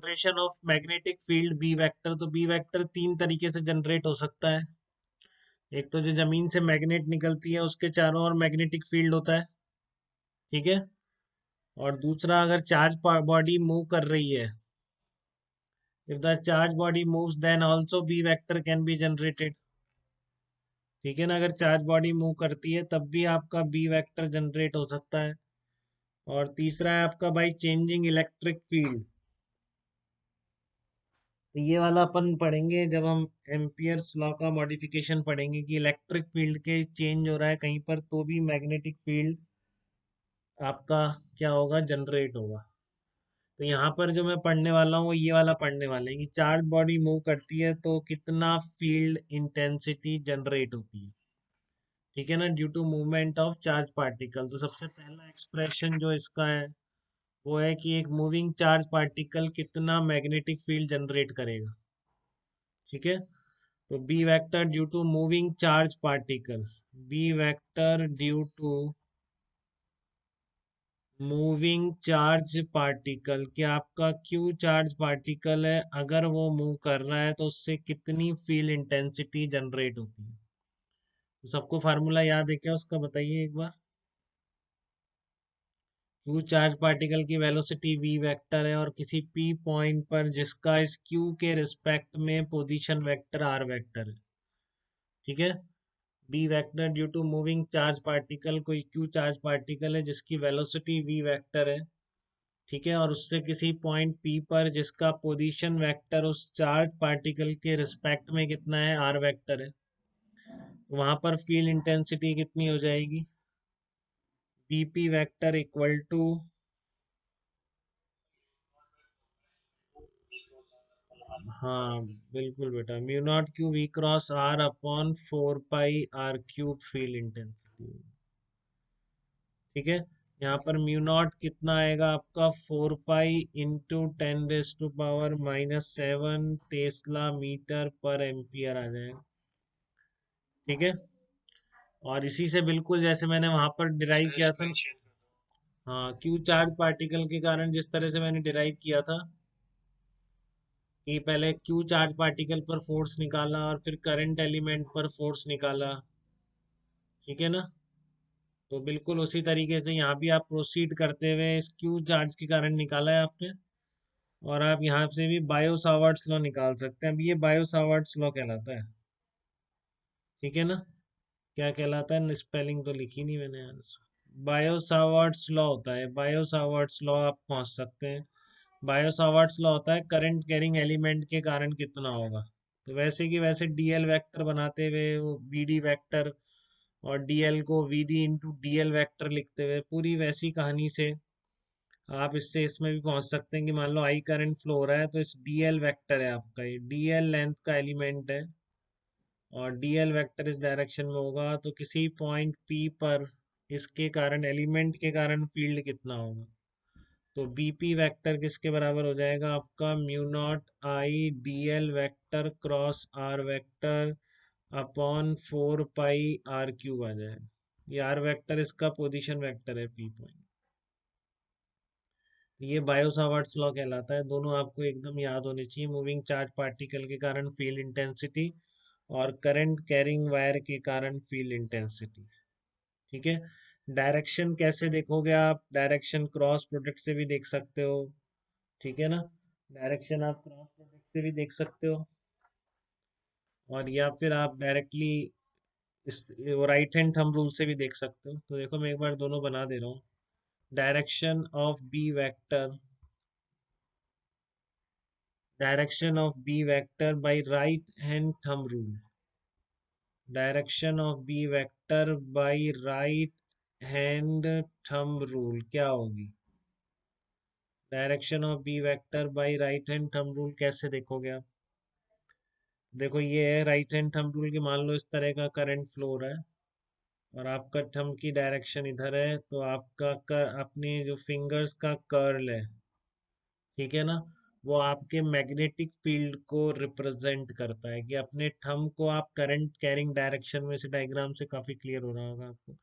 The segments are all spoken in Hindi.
Generation of magnetic field B vector, तो बी वेक्टर तीन तरीके से जनरेट हो सकता है। एक तो जो जमीन से मैग्नेट निकलती है उसके चारों ओर मैग्नेटिक फील्ड होता है, ठीक है। और दूसरा, अगर चार्ज बॉडी मूव कर रही है, if the charge body moves then also B vector can be generated, ठीक है ना। अगर चार्ज बॉडी मूव करती है तब भी आपका बी वेक्टर जनरेट हो सकता है। और तीसरा है आपका बाई चेंजिंग इलेक्ट्रिक फील्ड। तो ये वाला अपन पढ़ेंगे जब हम एम्पियर्स लॉ का मॉडिफिकेशन पढ़ेंगे, कि इलेक्ट्रिक फील्ड के चेंज हो रहा है कहीं पर तो भी मैग्नेटिक फील्ड आपका क्या होगा, जनरेट होगा। तो यहाँ पर जो मैं पढ़ने वाला हूँ वो ये वाला पढ़ने वाले हैं कि चार्ज बॉडी मूव करती है तो कितना फील्ड इंटेंसिटी जनरेट होती है, ठीक है ना, due to movement of charge particle. तो सबसे पहला एक्सप्रेशन जो इसका है वो है कि एक मूविंग चार्ज पार्टिकल कितना मैग्नेटिक फील्ड जनरेट करेगा, ठीक है। तो B vector due to moving charge particle, B vector due to moving charge particle, कि आपका क्यू चार्ज पार्टिकल है, अगर वो मूव कर रहा है तो उससे कितनी फील्ड इंटेंसिटी जनरेट होती है। तो सबको फार्मूला याद है क्या उसका, बताइए एक बार। क्यू चार्ज पार्टिकल की वेलोसिटी वी वेक्टर है, और किसी पी पॉइंट पर जिसका इस क्यू के रिस्पेक्ट में पोजीशन वेक्टर आर वेक्टर है, ठीक है। B vector due to moving charge particle, कोई क्यू चार्ज पार्टिकल है जिसकी वेलोसिटी वी वेक्टर है, ठीक है, और उससे किसी पॉइंट पी पर जिसका पोजीशन वेक्टर उस चार्ज पार्टिकल के रिस्पेक्ट में कितना है, आर वेक्टर है, वहां पर फील्ड इंटेंसिटी कितनी हो जाएगी, बीपी वेक्टर इक्वल टू, हाँ बिल्कुल बेटा, mu naught Q V cross R upon 4 pi R cube field intensity, ठीक है। यहाँ पर म्यू नॉट कितना आएगा आपका, 4 पाई इंटू 10⁻⁻⁷ टेस्ला मीटर पर एम्पियर आ जाएगा, ठीक है। और इसी से बिल्कुल जैसे मैंने वहां पर डिराइव किया था, हाँ, क्यू चार्ज पार्टिकल के कारण जिस तरह से मैंने डिराइव किया था कि पहले क्यू चार्ज पार्टिकल पर फोर्स निकाला और फिर करंट एलिमेंट पर फोर्स निकाला, ठीक है ना। तो बिल्कुल उसी तरीके से यहाँ भी आप प्रोसीड करते हुए इस क्यू चार्ज के कारण निकाला है आपने, और आप यहाँ से भी बायो सावर्ट्स लॉ निकाल सकते हैं। अब ये बायो सावर्ट्स लॉ कहलाता है, ठीक है ना। क्या कहलाता है, स्पेलिंग तो लिखी नहीं मैंने यार। बायो सावर्ट्स लॉ होता है, बायो सावर्ट्स लॉ आप पहुंच सकते हैं। बायो सावर्ट्स लॉ होता है करंट कैरिंग एलिमेंट के कारण कितना होगा। तो वैसे की वैसे डीएल वेक्टर बनाते हुए वो वीडी वेक्टर, और डीएल को वीडी इंटू डीएल वेक्टर लिखते हुए पूरी वैसी कहानी से आप इससे इसमें भी पहुंच सकते हैं कि मान लो आई करंट फ्लो हो रहा है तो इस डीएल वेक्टर है आपका, ये डीएल लेंथ का एलिमेंट है, और डीएल वेक्टर इस डायरेक्शन में होगा, तो किसी पॉइंट पी पर इसके कारण एलिमेंट के कारण फील्ड कितना होगा। तो बीपी वेक्टर किसके बराबर हो जाएगा आपका, mu naught I DL vector cross R vector upon 4 pi R cube आ जाएगा। ये आर वेक्टर इसका पोजीशन वेक्टर है पी पॉइंट। ये बायो सावर्ट्स लॉ कहलाता है। दोनों आपको एकदम याद होने चाहिए, मूविंग चार्ज पार्टिकल के कारण फील्ड इंटेंसिटी और करंट कैरिंग वायर के कारण फील्ड इंटेंसिटी, ठीक है। डायरेक्शन कैसे देखोगे आप, डायरेक्शन क्रॉस प्रोडक्ट से भी देख सकते हो, ठीक है ना। डायरेक्शन आप क्रॉस प्रोडक्ट से भी देख सकते हो, और या फिर आप डायरेक्टली इस राइट हैंड थंब रूल से भी देख सकते हो। तो देखो मैं एक बार दोनों बना दे रहा हूँ। Direction of B vector, direction of b vector by right hand thumb rule, direction of b vector by right hand thumb rule क्या होगी, direction of B vector by right hand thumb rule कैसे देखोगे आप। देखो ये है राइट हैंड थंब रूल की, मान लो इस तरह का करंट फ्लो हो रहा है और आपका थंब की डायरेक्शन इधर है, तो आपका अपने जो फिंगर्स का कर्ल है, ठीक है ना, वो आपके मैग्नेटिक फील्ड को रिप्रेजेंट करता है, कि अपने थंब को आप करंट कैरिंग डायरेक्शन में, से डायग्राम से काफी क्लियर हो रहा होगा आपको,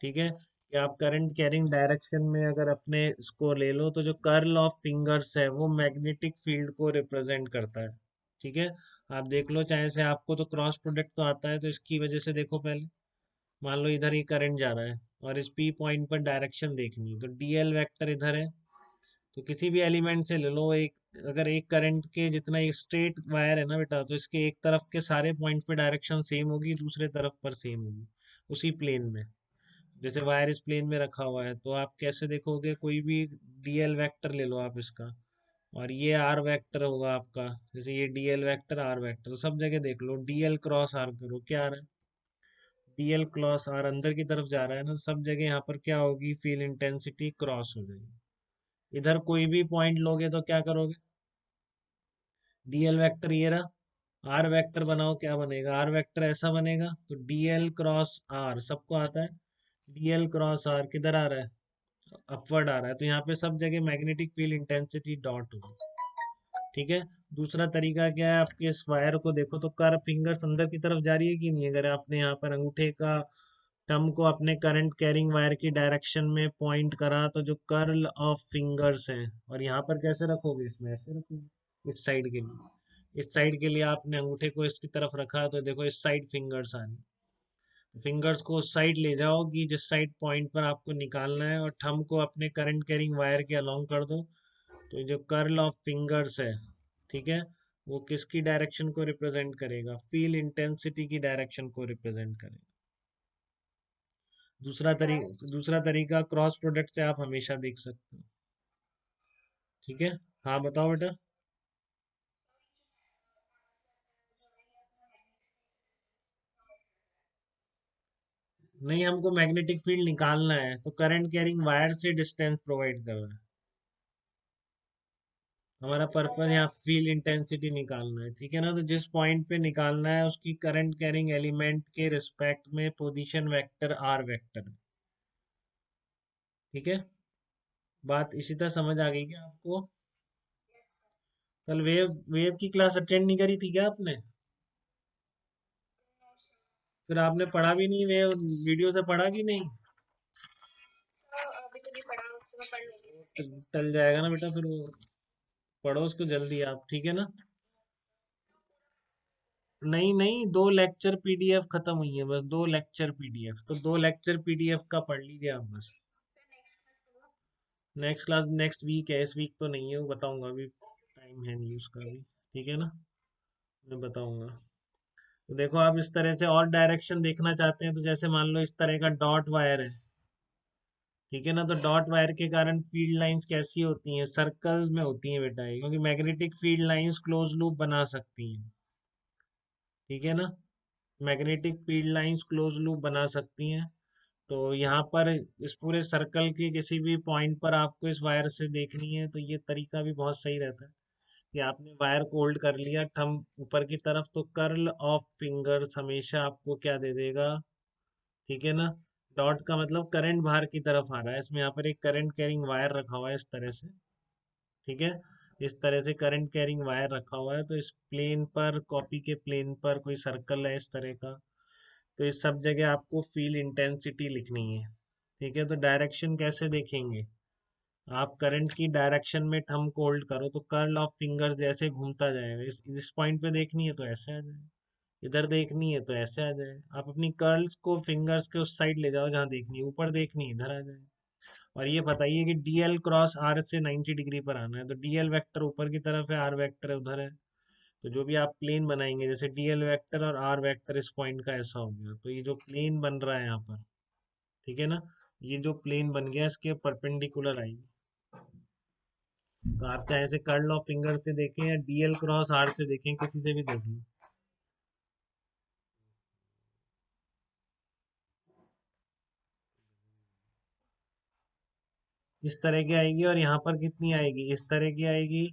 ठीक है। कि आप करंट कैरिंग डायरेक्शन में अगर अपने इसको ले लो तो जो कर्ल ऑफ फिंगर्स है वो मैग्नेटिक फील्ड को रिप्रेजेंट करता है। ठीक है, आप देख लो चाहे से, आपको तो क्रॉस प्रोडक्ट तो आता है, तो इसकी वजह से देखो पहले, मान लो इधर ये करंट जा रहा है और इस पी पॉइंट पर डायरेक्शन देखनी है, तो डीएल वेक्टर इधर है, तो किसी भी एलिमेंट से ले लो एक, अगर एक करंट के जितना एक स्ट्रेट वायर है ना बेटा, तो इसके एक तरफ के सारे पॉइंट पे डायरेक्शन सेम होगी, दूसरे तरफ पर सेम होगी उसी प्लेन में। जैसे वायर इस प्लेन में रखा हुआ है, तो आप कैसे देखोगे, कोई भी डीएल वेक्टर ले लो आप इसका, और ये आर वेक्टर होगा आपका, जैसे ये डीएल वेक्टर आर वेक्टर, तो सब जगह देख लो डीएल क्रॉस आर करो, क्या आ रहा है, डीएल क्रॉस आर अंदर की तरफ जा रहा है ना, सब जगह यहाँ पर क्या होगी, फील्ड इंटेंसिटी क्रॉस हो जाएगी। इधर कोई भी पॉइंट लोगे तो क्या करोगे, डीएल वेक्टर ये रहा, आर वेक्टर बनाओ, क्या बनेगा, आर वेक्टर ऐसा बनेगा, तो डीएल क्रॉस आर सबको आता है, डीएल क्रॉस आर किधर आ रहा है, अपवर्ड आ रहा है, तो यहाँ पे सब जगह मैग्नेटिक फील्ड इंटेंसिटी डॉट होगी। ठीक है, दूसरा तरीका क्या है, आपके इस वायर को देखो तो कर फिंगर्स अंदर की तरफ जा रही है कि नहीं, अगर आपने यहाँ पर अंगूठे का थंब को अपने करंट कैरिंग वायर की डायरेक्शन में पॉइंट करा, तो जो कर्ल ऑफ फिंगर्स है, और यहाँ पर कैसे रखोगे, इसमें ऐसे रखोगे, इस साइड के लिए, इस साइड के लिए आपने अंगूठे को इसकी तरफ रखा, तो देखो इस साइड फिंगर्स आ रही, फिंगर्स को उस साइड ले जाओ कि जिस साइड पॉइंट पर आपको निकालना है, और थंब को अपने करंट कैरिंग वायर के अलोंग कर दो, तो जो कर्ल ऑफ फिंगर्स है, ठीक है, वो किसकी डायरेक्शन को रिप्रेजेंट करेगा, फील इंटेंसिटी की डायरेक्शन को रिप्रेजेंट करेगा। दूसरा तरीका क्रॉस प्रोडक्ट से आप हमेशा देख सकते हो। ठीक है, हाँ बताओ बेटा। नहीं, हमको मैग्नेटिक फील्ड निकालना है, तो करंट कैरिंग वायर से डिस्टेंस प्रोवाइड कर रहा है, हमारा पर्पज यहाँ फील्ड इंटेंसिटी निकालना है। ठीक है ना, तो जिस पॉइंट पे निकालना है उसकी करंट कैरिंग एलिमेंट के रिस्पेक्ट में पोजीशन वेक्टर आर वेक्टर। ठीक है, बात इसी तरह समझ आ गई क्या आपको। कल वेव वेव की क्लास अटेंड नहीं करी थी क्या आपने, फिर आपने पढ़ा भी नहीं, वेव वीडियो से पढ़ा कि नहीं, टल जाएगा ना बेटा फिर वो, पढ़ो उसको जल्दी आप, ठीक है ना। नहीं नहीं, 2 लेक्चर पीडीएफ खत्म हुई है, बस 2 लेक्चर पीडीएफ, तो 2 लेक्चर पीडीएफ का पढ़ लीजिए आप बस। नेक्स्ट क्लास नेक्स्ट वीक है, इस वीक तो नहीं है, वो बताऊंगा अभी, टाइम है नहीं उसका भी। ठीक है ना, मैं बताऊंगा। तो देखो आप इस तरह से और डायरेक्शन देखना चाहते हैं, तो जैसे मान लो इस तरह का डॉट वायर है, ठीक है ना, तो डॉट वायर के कारण फील्ड लाइंस कैसी होती हैं, सर्कल में होती हैं बेटा ये, क्योंकि magnetic field lines close loop बना सकती हैं। ठीक है ना, magnetic field lines close loop बना सकती हैं। तो यहाँ पर इस पूरे सर्कल के किसी भी पॉइंट पर आपको इस वायर से देखनी है, तो ये तरीका भी बहुत सही रहता है कि आपने वायर को होल्ड कर लिया थंब ऊपर की तरफ, तो कर्ल ऑफ फिंगर्स हमेशा आपको क्या दे देगा, ठीक है ना, डॉट का मतलब करंट बाहर की तरफ आ रहा है, इसमें यहाँ पर एक करंट कैरिंग वायर रखा हुआ है इस तरह से। ठीक है, इस तरह से करंट कैरिंग वायर रखा हुआ है, तो इस प्लेन पर, कॉपी के प्लेन पर कोई सर्कल है इस तरह का, तो इस सब जगह आपको फील इंटेंसिटी लिखनी है। ठीक है, तो डायरेक्शन कैसे देखेंगे, आप करंट की डायरेक्शन में थंब को होल्ड करो, तो कर्ल ऑफ फिंगर्स जैसे घूमता जाएगा, इस पॉइंट पे देखनी है तो ऐसे आ जाए, इधर देखनी है तो ऐसे आ जाए, आप अपनी कर्ल्स को फिंगर्स के उस साइड ले जाओ जहाँ देखनी है, ऊपर देखनी है इधर आ जाए। और ये बताइए कि डीएल क्रॉस आर से 90 डिग्री पर आना है, तो डीएल वेक्टर ऊपर की तरफ है, आर वेक्टर उधर है, तो जो भी आप प्लेन बनाएंगे, जैसे डीएल वेक्टर और आर वेक्टर इस पॉइंट का ऐसा हो गया, तो ये जो प्लेन बन रहा है यहाँ पर, ठीक है ना, ये जो प्लेन बन गया इसके परपेंडिकुलर आएगी, तो आप चाहे से कर्ल ऑफ फिंगर से देखें या डीएल क्रॉस आर से देखें, किसी से भी देख लो, इस तरह की आएगी, और यहाँ पर कितनी आएगी, इस तरह की आएगी,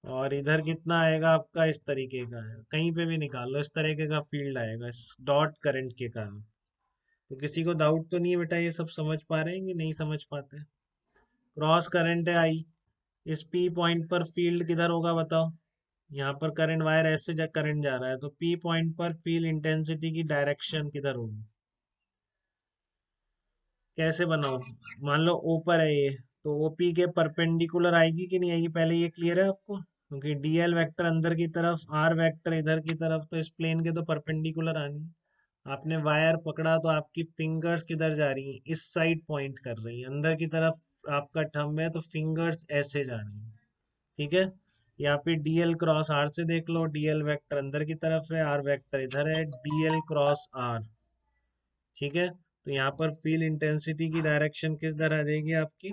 और इधर कितना आएगा आपका, इस तरीके का है, कहीं पे भी निकाल लो, इस तरीके का फील्ड आएगा इस डॉट करंट के कारण। तो किसी को डाउट तो नहीं है बेटा, ये सब समझ पा रहे हैं कि नहीं समझ पाते। क्रॉस करंट है आई, इस पी पॉइंट पर फील्ड किधर होगा बताओ, यहाँ पर करंट वायर ऐसे जब करंट जा रहा है, तो पी पॉइंट पर फील्ड इंटेंसिटी की डायरेक्शन किधर होगी, कैसे बनाओ? मान लो ऊपर है ये, तो ओपी के परपेंडिकुलर आएगी कि नहीं आएगी, पहले ये क्लियर है आपको? क्योंकि डीएल वेक्टर अंदर की तरफ, आर वेक्टर इधर की तरफ, तो इस प्लेन के तो परपेंडिकुलर आनी है। आपने वायर पकड़ा तो आपकी फिंगर्स किधर जा रही हैं? इस साइड पॉइंट कर रही हैं अंदर की तरफ। आपका थंब है तो फिंगर्स ऐसे जा रही हैं। ठीक है। यहाँ पे डीएल क्रॉस आर से देख लो, डीएल वेक्टर अंदर की तरफ है, आर वेक्टर इधर है, डीएल क्रॉस आर। ठीक है। तो यहाँ पर फील इंटेंसिटी की डायरेक्शन किस तरह आ जाएगी आपकी?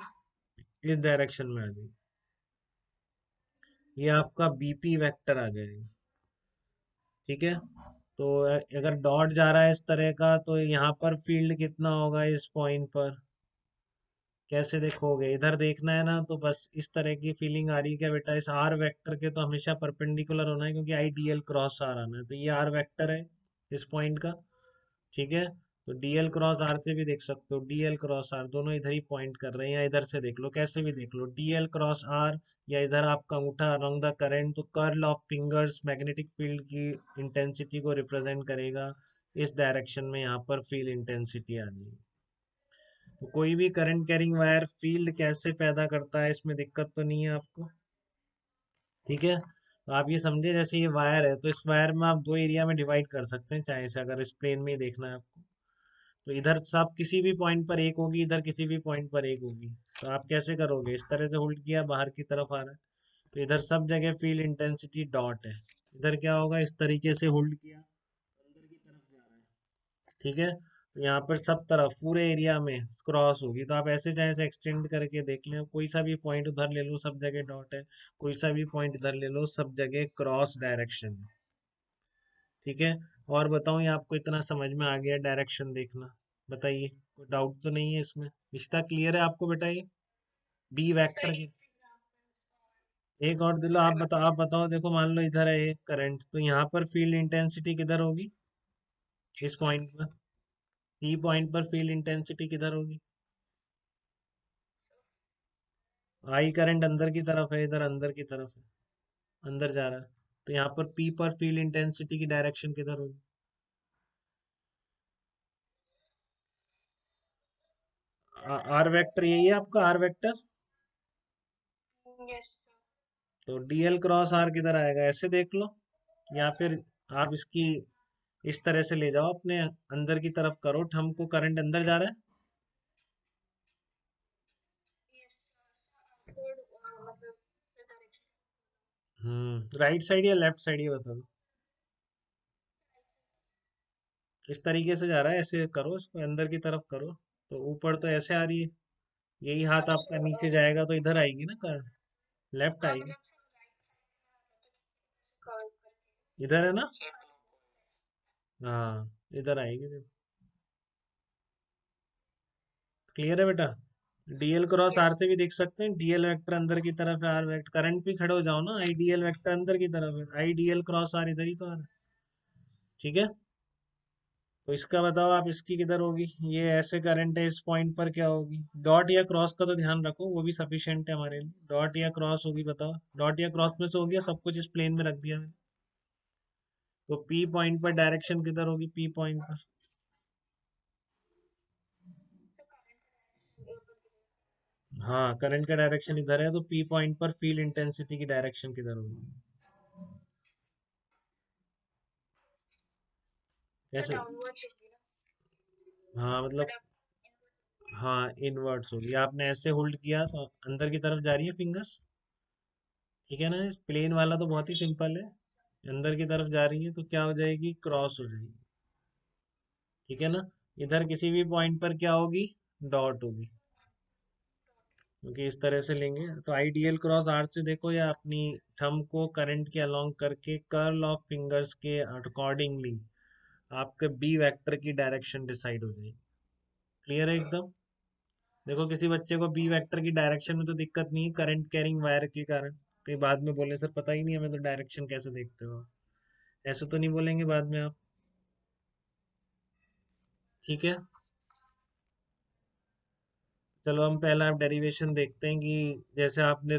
इस डायरेक्शन में आ जाएगी। ये आपका बीपी वेक्टर आ जाएगा। ठीक है। तो अगर डॉट जा रहा है इस तरह का, तो यहाँ पर फील्ड कितना होगा इस पॉइंट पर? कैसे देखोगे? इधर देखना है ना, तो बस इस तरह की फीलिंग आ रही है क्या बेटा? इस आर वेक्टर के तो हमेशा परपेंडिकुलर होना है, क्योंकि आई डीएल क्रॉस आर आना है, तो ये आर वेक्टर है इस पॉइंट का। ठीक है। तो डीएल क्रॉस आर से भी देख सकते हो, डीएल क्रॉस आर दोनों इधर ही पॉइंट कर रहे हैं, या इधर से देख लो, कैसे भी देख लो, डीएल क्रॉस आर, या इधर आपका अंगूठा अलोंग द करंट, तो curl of fingers magnetic field की इंटेंसिटी को रिप्रेजेंट करेगा। इस डायरेक्शन में यहाँ पर फील्ड इंटेंसिटी आ जाएगी। तो कोई भी करंट कैरिंग वायर फील्ड कैसे पैदा करता है, इसमें दिक्कत तो नहीं है आपको? ठीक है। तो आप ये समझे, जैसे ये वायर है, तो इस वायर में आप दो एरिया में डिवाइड कर सकते हैं चाहे से, अगर इस प्लेन में ही देखना है आपको। तो इधर सब किसी भी पॉइंट पर एक होगी, इधर किसी भी पॉइंट पर एक होगी। तो आप कैसे करोगे? इस तरह से होल्ड किया, बाहर की तरफ आ रहा है, तो इधर सब जगह फील्ड इंटेंसिटी डॉट है। इधर क्या होगा? इस तरीके से होल्ड किया, अंदर की तरफ जा रहा है। ठीक है। तो यहाँ पर सब तरफ पूरे एरिया में क्रॉस होगी, तो आप ऐसे चाहे से एक्सटेंड करके देख लें, कोई सा भी पॉइंट उधर ले लो, सब जगह डॉट है। कोई सा भी पॉइंट इधर ले लो, सब जगह क्रॉस डायरेक्शन है। ठीक है। और बताऊं, ये आपको इतना समझ में आ गया डायरेक्शन देखना? बताइए, कोई डाउट तो नहीं है इसमें? रिश्ता क्लियर है आपको बेटा ये? बी वेक्टर की एक और दिलो, आप बताओ, देखो मान लो इधर है ये करंट, तो यहाँ पर फील्ड इंटेंसिटी किधर होगी? इस पॉइंट पर, ई पॉइंट पर फील्ड इंटेंसिटी किधर होगी? आई करंट अंदर की तरफ है, इधर अंदर की तरफ है, अंदर जा रहा है। तो यहाँ पर पी पर फील्ड इंटेंसिटी की डायरेक्शन किधर होगी? आर वेक्टर यही है आपका, आर वेक्टर। तो डीएल क्रॉस आर किधर आएगा? ऐसे देख लो, या फिर आप इसकी इस तरह से ले जाओ, अपने अंदर की तरफ करो, हमको करंट अंदर जा रहा है। राइट साइड या लेफ्ट साइड, ये बता दो। इस तरीके से जा रहा है, ऐसे करो, इसको अंदर की तरफ करो। तो ऊपर तो ऐसे आ रही है, यही हाथ आपका नीचे जाएगा तो इधर आएगी ना करंट, लेफ्ट आएगी। इधर है ना? हाँ, इधर आएगी। क्लियर है बेटा? डीएल क्रॉस आर से भी देख सकते हैं, डीएल वेक्टर अंदर की तरफ है, आर वेक्टर करंट भी खड़े हो जाओ ना, आई डीएल वेक्टर अंदर की तरफ है, आई डीएल क्रॉस आर इधर ही तो आ रहा है। ठीक है। तो इसका बताओ आप, इसकी किधर होगी? ये ऐसे करंट है, इस पॉइंट पर क्या होगी? डॉट या क्रॉस का तो ध्यान रखो, वो भी सफिशिएंट है हमारे लिए। डॉट या क्रॉस होगी, बताओ। डॉट या क्रॉस में से हो गया, सब कुछ इस प्लेन में रख दिया मैंने। तो पी पॉइंट पर डायरेक्शन किधर होगी? पी पॉइंट पर, हाँ, करंट का डायरेक्शन इधर है, तो पी पॉइंट पर फील्ड इंटेंसिटी की डायरेक्शन किधर होगी? कैसे? हाँ मतलब, हाँ इनवर्ट्स होगी। आपने ऐसे होल्ड किया तो अंदर की तरफ जा रही है फिंगर्स। ठीक है ना? इस प्लेन वाला तो बहुत ही सिंपल है, अंदर की तरफ जा रही है तो क्या हो जाएगी? क्रॉस हो जाएगी। ठीक है ना? इधर किसी भी पॉइंट पर क्या होगी? डॉट होगी। क्योंकि इस तरह से लेंगे, तो आईडीएल क्रॉस आर से देखो, या अपनी थंब को करंट के अलोंग करके कर्ल ऑफ फिंगर्स के अकॉर्डिंगली आपके बी वेक्टर की डायरेक्शन डिसाइड हो जाएगी। क्लियर है एकदम? देखो, किसी बच्चे को बी वेक्टर की डायरेक्शन में तो दिक्कत नहीं है, करंट कैरिंग वायर के कारण। कहीं बाद में बोले सर पता ही नहीं हमें, तो डायरेक्शन कैसे देखते हो? ऐसे तो नहीं बोलेंगे बाद में आप? ठीक है। चलो हम पहला डेरिवेशन देखते हैं, कि जैसे आपने